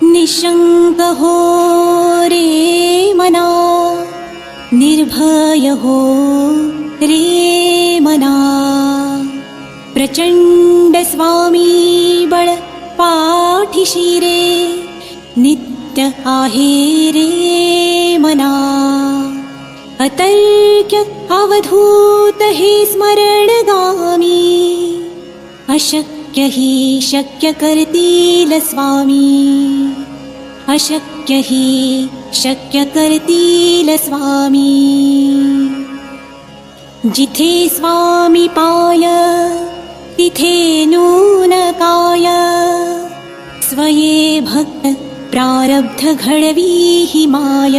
निशंक हो रे मना, निर्भय हो रे मना. प्रचंड स्वामी बळ पाठीशी रे, नित्य आहे रे मना. अतर्क्य अवधूत हे स्मरणगामी, अशक्य हि शक्य करतील स्वामी. अशक्य हि शक्य करतील स्वामी. जिथे स्वामी पाय तिथे नून काय, स्वये भक्त प्रारब्ध घडवी ही माय.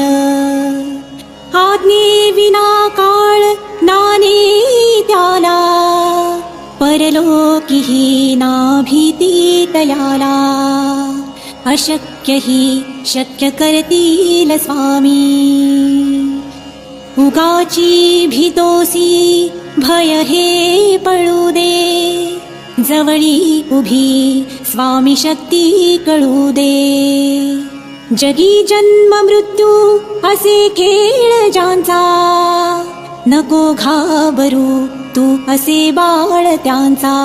आज्ञे विना काळ नाने त्याला, परलोकीही ना भीती तयाला. अशक्य हि शक्य करतील स्वामी. उगाची भीतोसी भय हे पळू दे, जवळी उभी स्वामी शक्ती कळू दे. जगी जन्म मृत्यू असे खेळ ज्यांचा, नको घाबरू तू असे बाळ त्यांचा.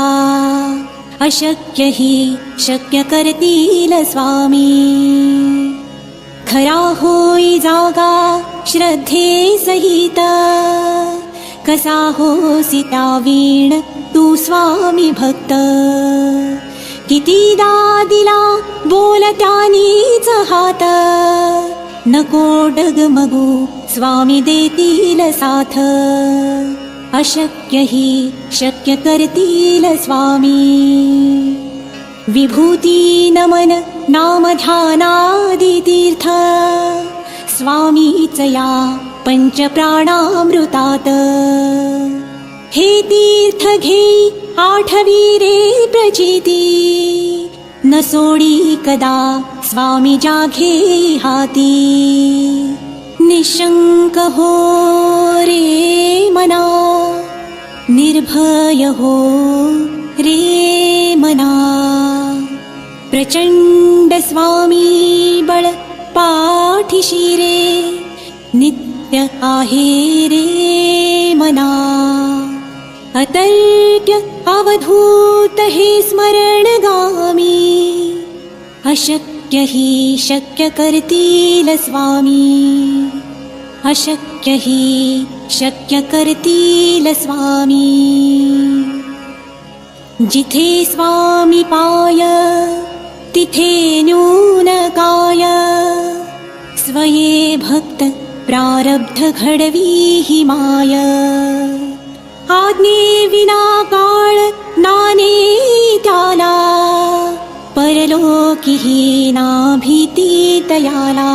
अशक्य हि शक्य करतील स्वामी. खरा होई जागा श्रद्धे सहित, कसा होसी त्या वीण तू स्वामी भक्त. कितीदा दिला बोल त्यानीच हात, नको डगमगू स्वामी देतील साथ. अशक्य हि शक्य करतील स्वामी. विभूती नमन नाम ध्यानादि तीर्थ, स्वामीच या पंच प्राणामृतात. हे तीर्थ घे आठवी रे प्रचिती, न सोडी कदा स्वामी जाघे हाती. निशंक हो रे मना, निर्भय हो रे मना. प्रचंड स्वामी बळ पाठीशी रे, नित्य आहे रे मना. अतर्क्य अवधूत हे स्मरणगामी, अशक्य हि शक्य करतील स्वामी. अशक्य हि शक्य करतील स्वामी. जिथे स्वामी पाय तिथे न्यून काय, स्वये भक्त प्रारब्ध घडवी ही माय. आज्ञे विना काळ नाने त्याला, परलोकीही ना भीती तयाला.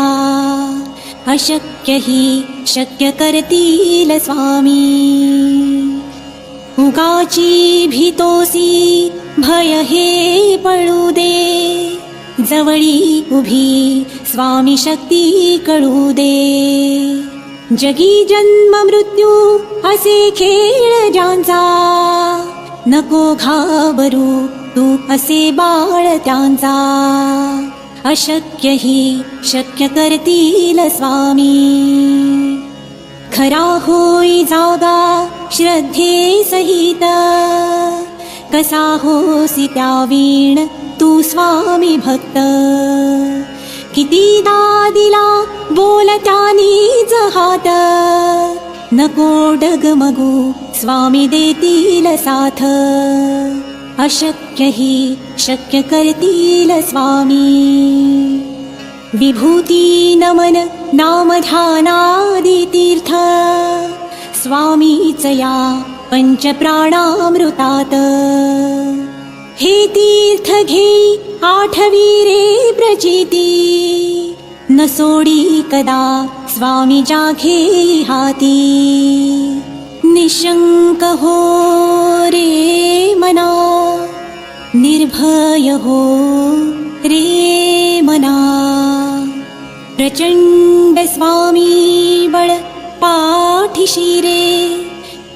अशक्य हि शक्य करतील स्वामी. उगाची भीतोसी भय हे पळू दे, जवळी उभी स्वामी शक्ती कळू दे. जगी जन्म मृत्यू असे खेळ ज्यांचा, नको घाबरू तू असे बाळ त्यांचा. अशक्य हि शक्य करतील स्वामी. खरा होई जागा श्रद्धे सहित, कसा होसी त्या वीण तू स्वामी भक्त. कितीदा दिला बोल त्यानीच हात, नको डगमगू स्वामी देतील साथ. अशक्य हि शक्य करतील स्वामी. विभूती नमन नाम ध्यानादि तीर्थ, स्वामीच या पंच प्राणामृतात. हे तीर्थ घे आठवी रे प्रचिती, न सोडी कदा स्वामी जाघे हाती. निशंक हो रे मना, निर्भय हो रे मना. प्रचंड स्वामी बळ पाठीशी रे,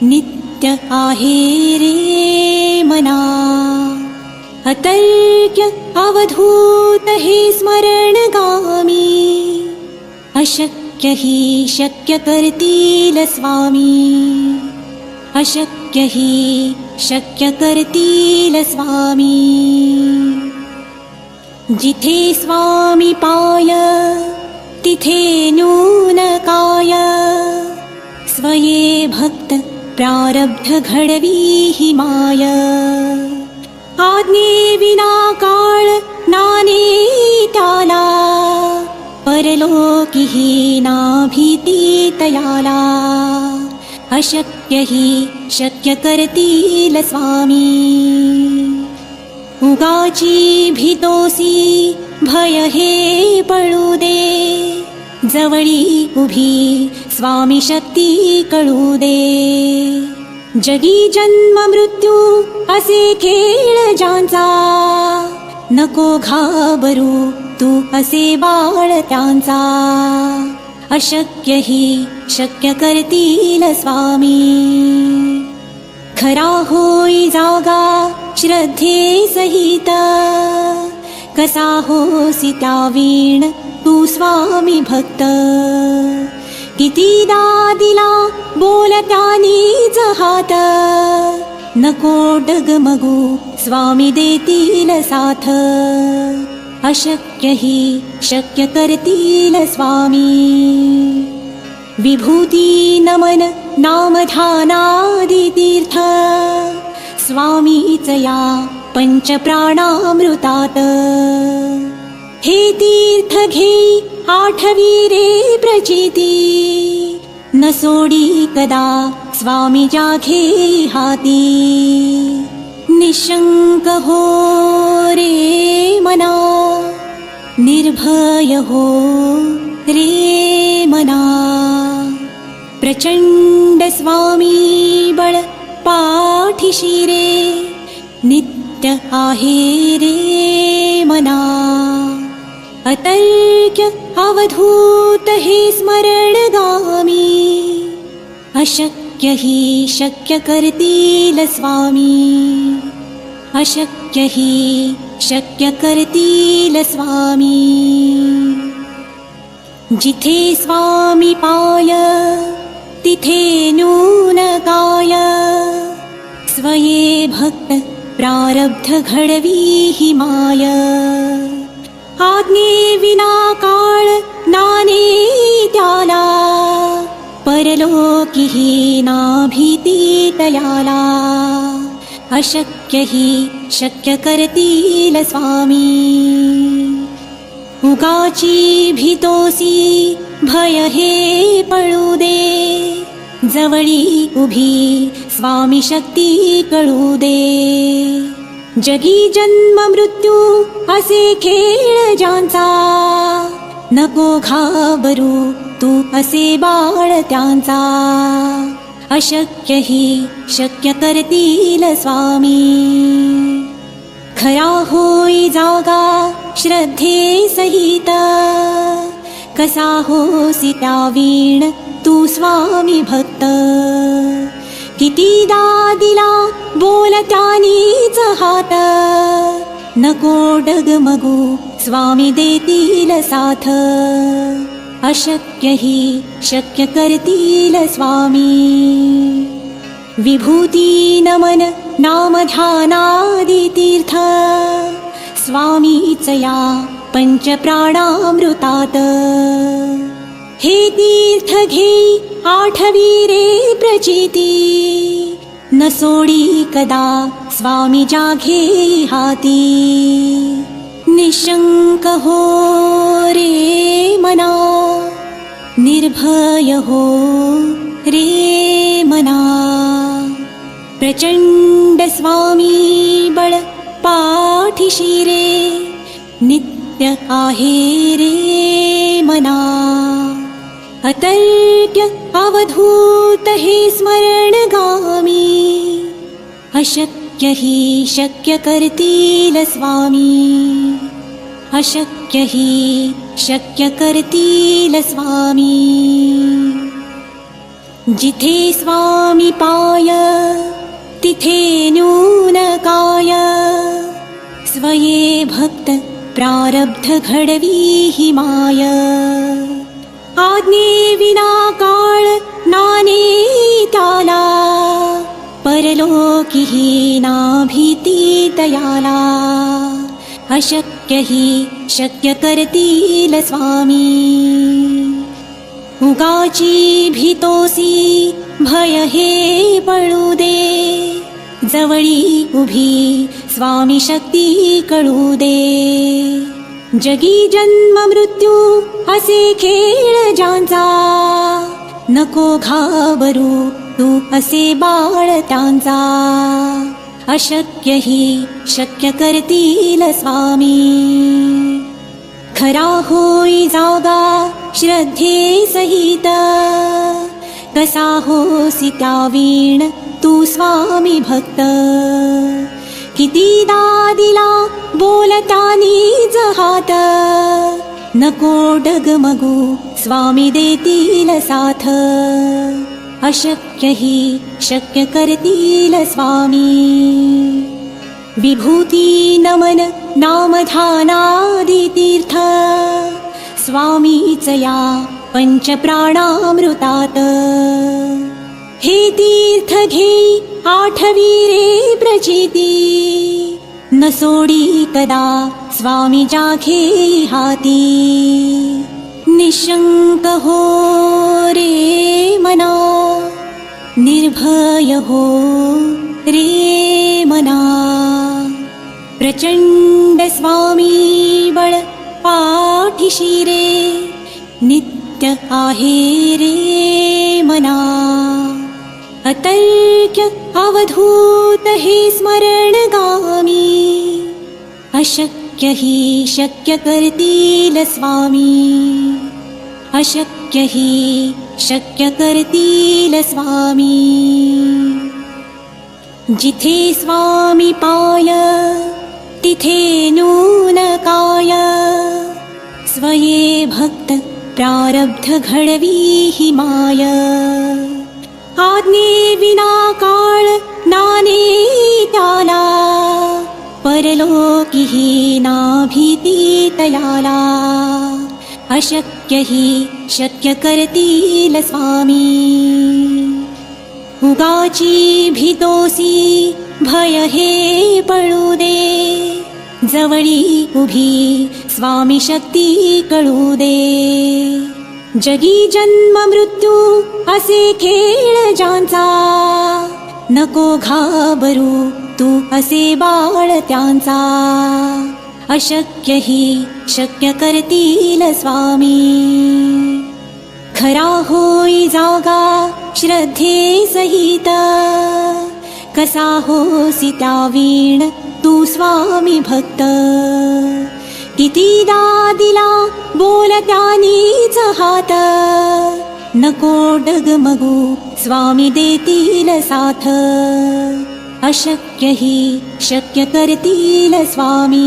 नित्य आहे रे मना. अतर्क्य अवधूत हे स्मरणगामी अशक्य हि शक्य करतील स्वामी अशक्य हि शक्य करतील स्वामी जिथे स्वामी पाय तिथे नून काय स्वये भक्त प्रारब्ध घडवी हि माय आज्ञे विना काळ नाने त्याला परलोकी हि ना भीती तयाला अशक्य हि शक्य करतील स्वामी उगाची भीतोसी भय हे पळू दे जवळी उभी स्वामी शक्ती कळू दे जगी जन्म मृत्यू असे खेळ ज्यांचा नको घाबरू तू असे बाळ त्यांचा अशक्य हि शक्य करतील स्वामी खरा होई जागा श्रद्धे सहित कसा होसी त्या वीण तू स्वामी भक्त कितीदा दिला बोलत्यानीच हात नको डगमगू स्वामी देतील साथ अशक्य हि शक्य करतील स्वामी विभूती नमन नामध्यानादि तीर्थ स्वामीच या पंचप्राणामृतात हे तीर्थ घे आठवी रे प्रचिती न सोडी कदा स्वामी जाघे हाती निशंक हो रे मना निर्भय हो रे मना प्रचंड स्वामी बळ पाठीशी रे नित्य आहे रे मना अतर्क्य अवधूत हे स्मरणगामी अशक्य हि शक्य करतील स्वामी अशक्य हि शक्य करतील स्वामी जिथे स्वामी पाय तिथे नून काय स्वये भक्त प्रारब्ध घडवी हि माय आज्ञे विना काळ नाने त्याला परलोकी हि ना भीती तयाला अशक्य हि शक्य करतील स्वामी उगाची भीतोसी भय हे पळू दे जवळी उभी स्वामी शक्ती कळू दे जगी जन्म मृत्यू असे खेळ ज्यांचा नको घाबरू तू असे बाळ त्यांचा अशक्य हि शक्य करतील स्वामी खरा होई जागा श्रद्धे सहित कसा होसी त्या वीण तू स्वामी भक्त कितीदा दिला बोलत्यानीच हात नको डगमगू स्वामी देतील साथ अशक्य हि शक्य करतील स्वामी विभूती नमन नामध्यानादि तीर्थ स्वामीच या पंचप्राणामृतात हे तीर्थ घे आठवी रे प्रचिती न सोडी कदा स्वामी जाघे हाती निशंक हो रे मना निर्भय हो रे मना प्रचंड स्वामी बळ पाठीशी रे नित्य आहे रे मना अतर्क्य अवधूत हे स्मरणगामी अशक्य हि शक्य करतील स्वामी अशक्य हि शक्य करतील स्वामी जिथे स्वामी पाय तिथे नून काय स्वये भक्त प्रारब्ध घडवी ही माय आज्ञे विना काळ नाने त्याला परलोकी ही ना भीती तयाला अशक्य ही शक्य करतील स्वामी उगाची भीतोसी भय हे पळू दे जवळी उभी स्वामी शक्ती कळू दे जगी जन्म मृत्यू असे खेळ ज्यांचा नको घाबरू तू असे बाळ त्यांचा अशक्य ही शक्य करतील स्वामी खरा होई जागा श्रद्धे सहित कसा होसी त्या वीण तू स्वामी भक्त कितीदा दिला बोलतानीच हात नको डगमगू स्वामी देतील साथ अशक्य ही शक्य करतील स्वामी विभूती नमन नामधानादि तीर्थ स्वामीच या पंचप्राणामृतात हे तीर्थ घे आठवी रे प्रचिती न सोडी कदा स्वामी जाघे हाती निशंक हो रे मना निर्भय हो रे मना प्रचंड स्वामी बळ पाठीशी रे नित्य आहे रे मना अतर्क्य अवधूत हे स्मरणगामी अशक्य ही शक्य करतील स्वामी अशक्य ही शक्य करतील स्वामी जिथे स्वामी पाय तिथे नून काय स्वये भक्त प्रारब्ध घडवी ही माय आज्ञे विना काळ नाने त्याला परलोकी ही ना भीती तयाला अशक्य ही शक्य करतील स्वामी उगाची भीतोसी भय हे पळू दे जवळी उभी स्वामी शक्ती कळू दे जगी जन्म मृत्यू असे खेळ ज्यांचा नको घाबरू तू असे बाळ त्यांचा अशक्य ही शक्य करतील स्वामी खरा होई जागा श्रद्धे सहित कसा होसी त्या वीण तू स्वामी भक्त कितीदा दिला बोलतानीच हात नको डगमगू स्वामी देतील साथ अशक्य ही शक्य करतील स्वामी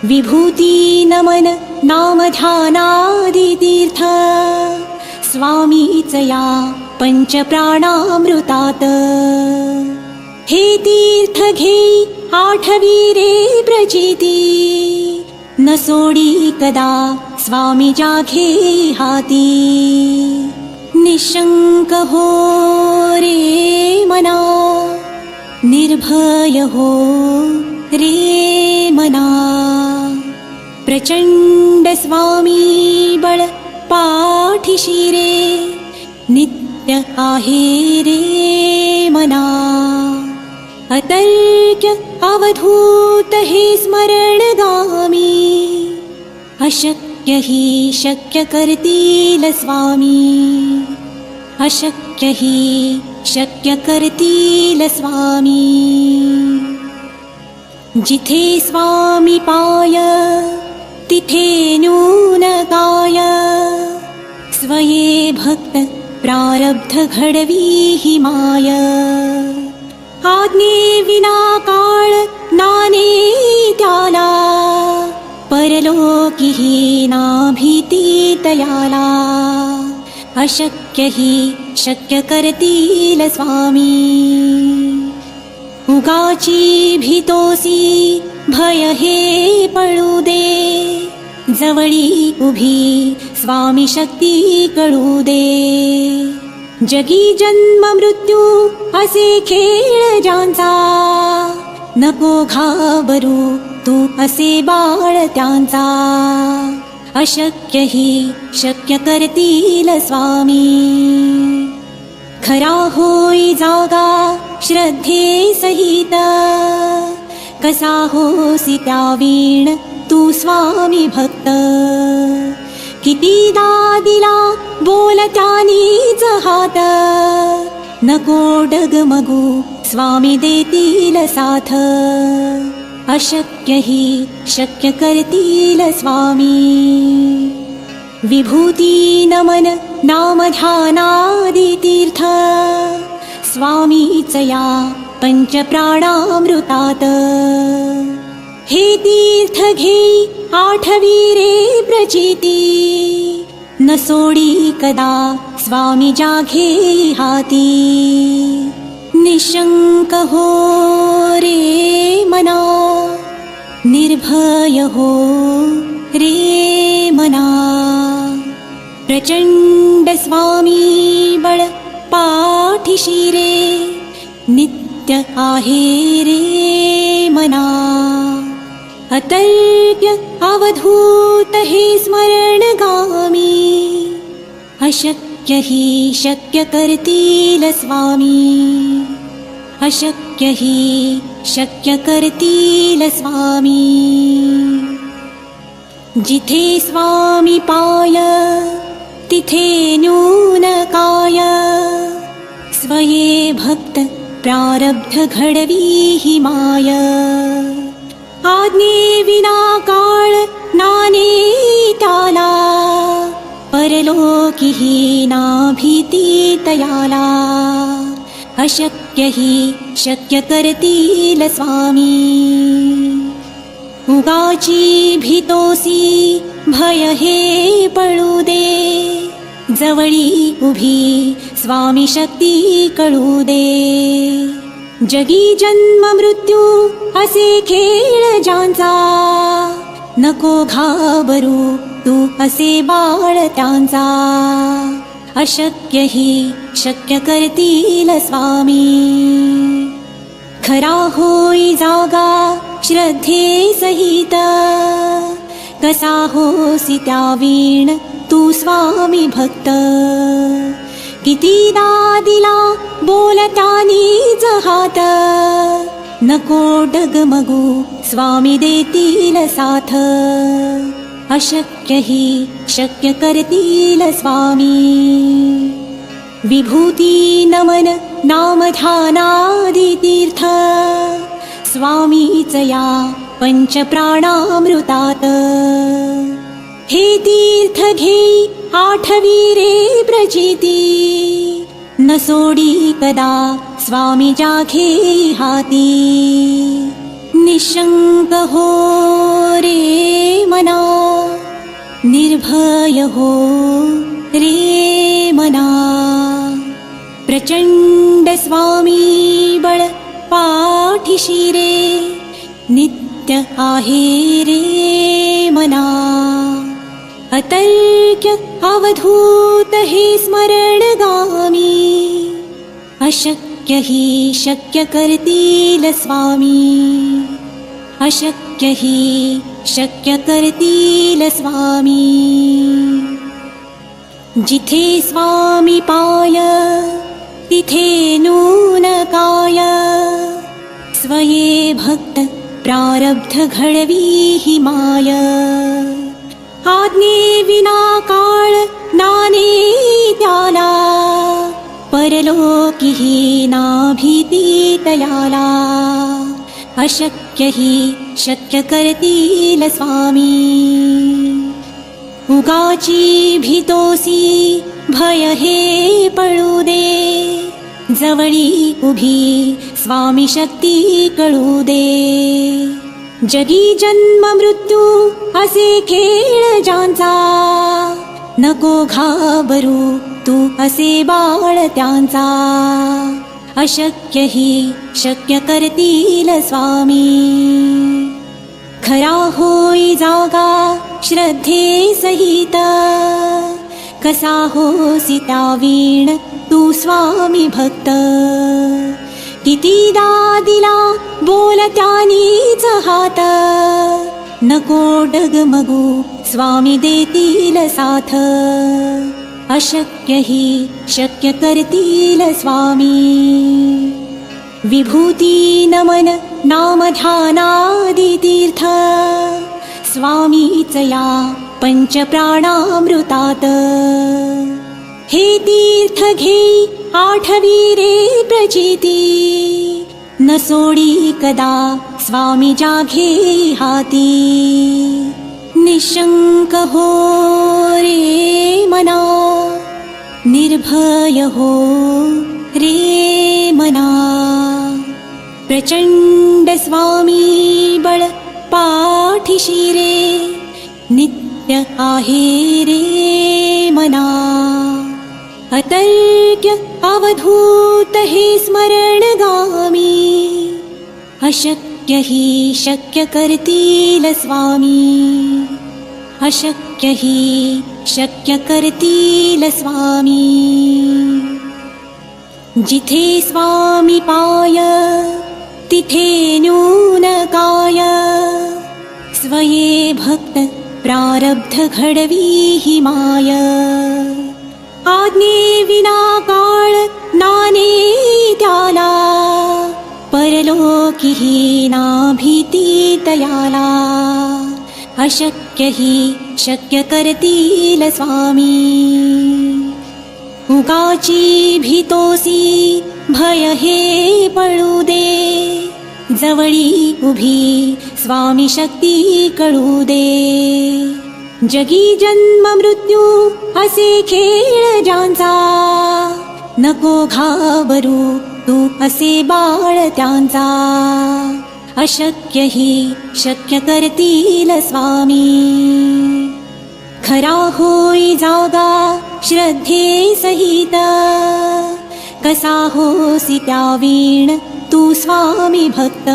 विभूती नमन नामध्यानादि तीर्थ स्वामीच या पंचप्राणामृतात हे तीर्थ घे आठवी रे प्रचिती न सोडी कदा स्वामी जाघे हाती निशंक हो रे मना निर्भय हो रे मना प्रचंड स्वामी बळ पाठीशी रे नित्य आहे रे मना अतर्क्य अवधूत हे स्मरणगामी अशक्य ही शक्य करतील स्वामी अशक्य ही शक्य करतील स्वामी जिथे स्वामी पाय तिथे नून काय स्वये भक्त प्रारब्ध घडवी ही माय आज्ञे विना काळ नाने त्याला परलोकी ही ना भीती तयाला अशक्य ही शक्य करतील स्वामी उगाची भीतोसी भय हे पळू दे, जवळी उभी स्वामी शक्ती कळू दे. जगी जन्म मृत्यू असे खेळ ज्यांचा, नको घाबरू तू असे बाळ त्यांचा. अशक्य ही शक्य करतील स्वामी, खरा होई जागा श्रद्धे सहित. कसा होसी त्या वीण तू स्वामी भक्त, कितीदा दिला बोलत्यानीच हात. नको डगमगू स्वामी देतील साथ, अशक्य ही शक्य करतील स्वामी. विभूती नमन नाम ध्यानादि तीर्थ, स्वामीच या पंच प्राणामृतात. हे तीर्थ घे आठवी रे प्रचिती, न सोडी कदा स्वामी जाघे हाती. निशंक हो रे मना, निर्भय हो रे मना. प्रचंड स्वामी बळ पाठीशी रे, नित्य आहे रे मना. अतर्क्य अवधूत हे स्मरणगामी, अशक्य ही शक्य करतील स्वामी. अशक्य ही शक्य करतील स्वामी. जिथे स्वामी पाय तिथे न्यून काय, स्वये भक्त प्रारब्ध घडवी ही माय. आज्ञे विना काळ नाने त्याला, परलोकीही ना भीती तयाला. अशक्य ही शक्य करतील स्वामी. उगाची भीतोसी भय हे पळू दे, जवळी उभी स्वामी शक्ती कळू दे. जगी जन्म मृत्यू असे खेळ ज्यांचा, नको घाबरू तू असे बाळ त्यांचा. अशक्य ही शक्य करतील स्वामी, खरा होई जागा श्रद्धे सहित. कसा होसी त्या वीण तू स्वामी भक्त, कितीदा दिला बोलत्यानीच हात. नको डगमगू स्वामी देतील साथ, अशक्य ही शक्य करतील स्वामी. विभूती नमन नाम ध्यानादि तीर्थ, स्वामीच या पंच प्राणामृतात. हे तीर्थ घे आठवी रे प्रचिती, न सोडी कदा स्वामी जाघे हाती. निशंक हो रे मना, निर्भय हो रे मना. प्रचंड स्वामी बळ पाठीशी रे, नित्य आहे रे मना. अतर्क्य अवधूत हे स्मरणगामी, अशक्य ही शक्य करतील स्वामी. अशक्य ही शक्य करतील स्वामी. जिथे स्वामी पाय तिथे नून काय, स्वये भक्त प्रारब्ध घडवी ही माय. आज्ञे विना काळ नाने त्याला, परलोकीही ना भीती तयाला. अशक्य ही शक्य करतील स्वामी. उगाची भीतोसी भय हे पळू दे, जवळी उभी स्वामी शक्ती कळू दे. जगी जन्म मृत्यू असे खेळ ज्यांचा, नको घाबरू तू असे बाळ त्यांचा. अशक्य ही शक्य करतील स्वामी. खरा होई जागा श्रद्धे सहित, कसा होसी त्या वीण तू स्वामी भक्त. कितीदा दिला बोलत्यानीच हात, नको डगमगू स्वामी देतील साथ. अशक्य ही शक्य करतील स्वामी. विभूती नमन नाम ध्यानादि तीर्थ, स्वामीच या पंच प्राणामृतात. हे तीर्थ घे आठवी रे प्रचिती, न सोडी कदा स्वामी जाघे हाती. निशंक हो रे मना, निर्भय हो रे मना. प्रचंड स्वामी बळ पाठीशी रे, नित्य आहे रे मना. अतर्क्य अवधूत हे स्मरणगामी, अशक्य ही शक्य करतील स्वामी. अशक्य ही शक्य करतील स्वामी. जिथे स्वामी पाय तिथे न्यून काय, स्वये भक्त प्रारब्ध घडवी ही माय. आज्ञे विना काळ नाने त्याला, परलोकीही ना भीती तयाला. अशक्य ही शक्य करतील स्वामी. उगाची भीतोसी भय हे पळू दे, जवळी उभी स्वामी शक्ती कळू दे. जगी जन्म मृत्यू असे खेळ ज्यांचा, नको घाबरू तू असे बाळ त्यांचा. अशक्य ही शक्य करतील स्वामी. खरा होई जागा श्रद्धे सहित, कसा होसी त्या वीण तू स्वामी भक्त.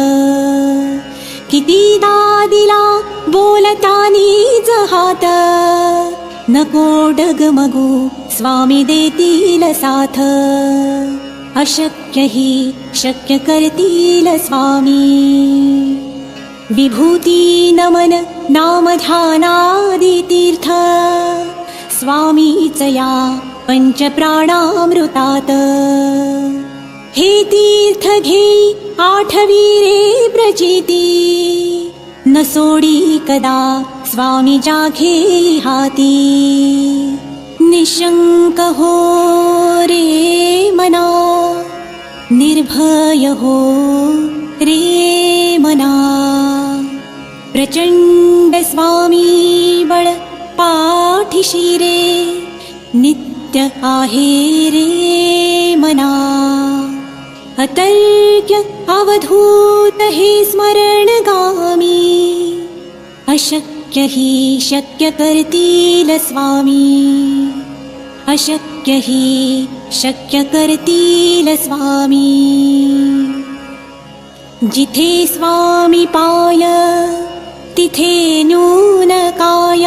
कितीदा दिला बोलतानीच हात, नको डगमगू स्वामी देतील साथ. अशक्य ही शक्य करतील स्वामी. विभूती नमन नाम ध्यानादि तीर्थ, स्वामीच या पंच प्राणामृतात. हे तीर्थ घे आठवी रे प्रचिती, न सोडी कदा स्वामी जाघे हाती. निशंक हो रे मना, निर्भय हो रे मना. प्रचंड स्वामी बळ पाठीशी रे, नित्य आहे रे मना. अतर्क्य अवधूत हे स्मरणगामी, अशक्य ही शक्य करतील स्वामी. अशक्य ही शक्य करतील स्वामी. जिथे स्वामी पाय तिथे न्यून काय,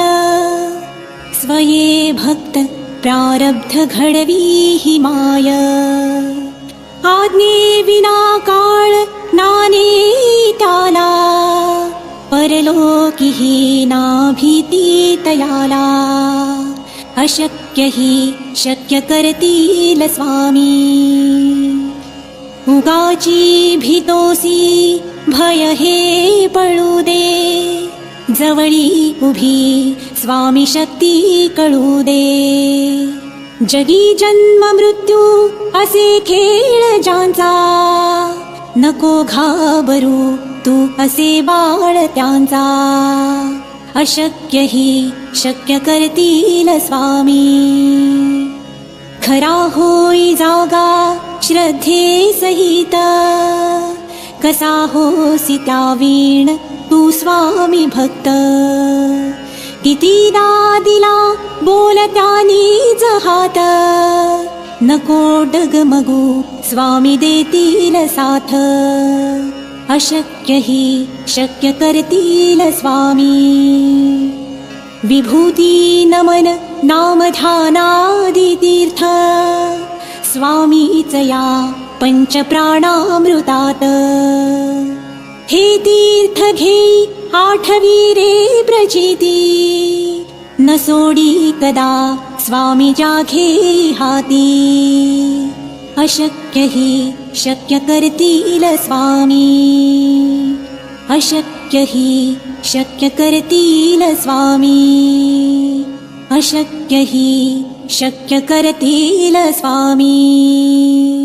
स्वये भक्त प्रारब्ध घडवी ही माय. आज्ञे विना काळ नाने त्याला, परलोकीही ना भीती तयाला. अशक्य ही शक्य करतील स्वामी. उगाची भीतोसी भय हे पळू दे, जवळी उभी स्वामी शक्ती कळू दे. जगी जन्म मृत्यू असे खेळ ज्यांचा, नको घाबरू तू असे बाळ त्यांचा. अशक्य ही शक्य करतील स्वामी. खरा होई जागा श्रद्धे सहित, कसा होसी त्या वीण तू स्वामी भक्त. कितीदा दिला बोलत्यानीच हात, नको डगमगू स्वामी देतील साथ अशक्य ही शक्य करतील स्वामी विभूती नमन नामध्यानादि तीर्थ स्वामीच या पंचप्राणामृतात हे तीर्थ घे आठवी रे प्रचिती न सोडी कदा स्वामी जाघे हाती अशक्य ही शक्य करतील स्वामी अशक्य ही शक्य करतील स्वामी अशक्य ही शक्य करतील स्वामी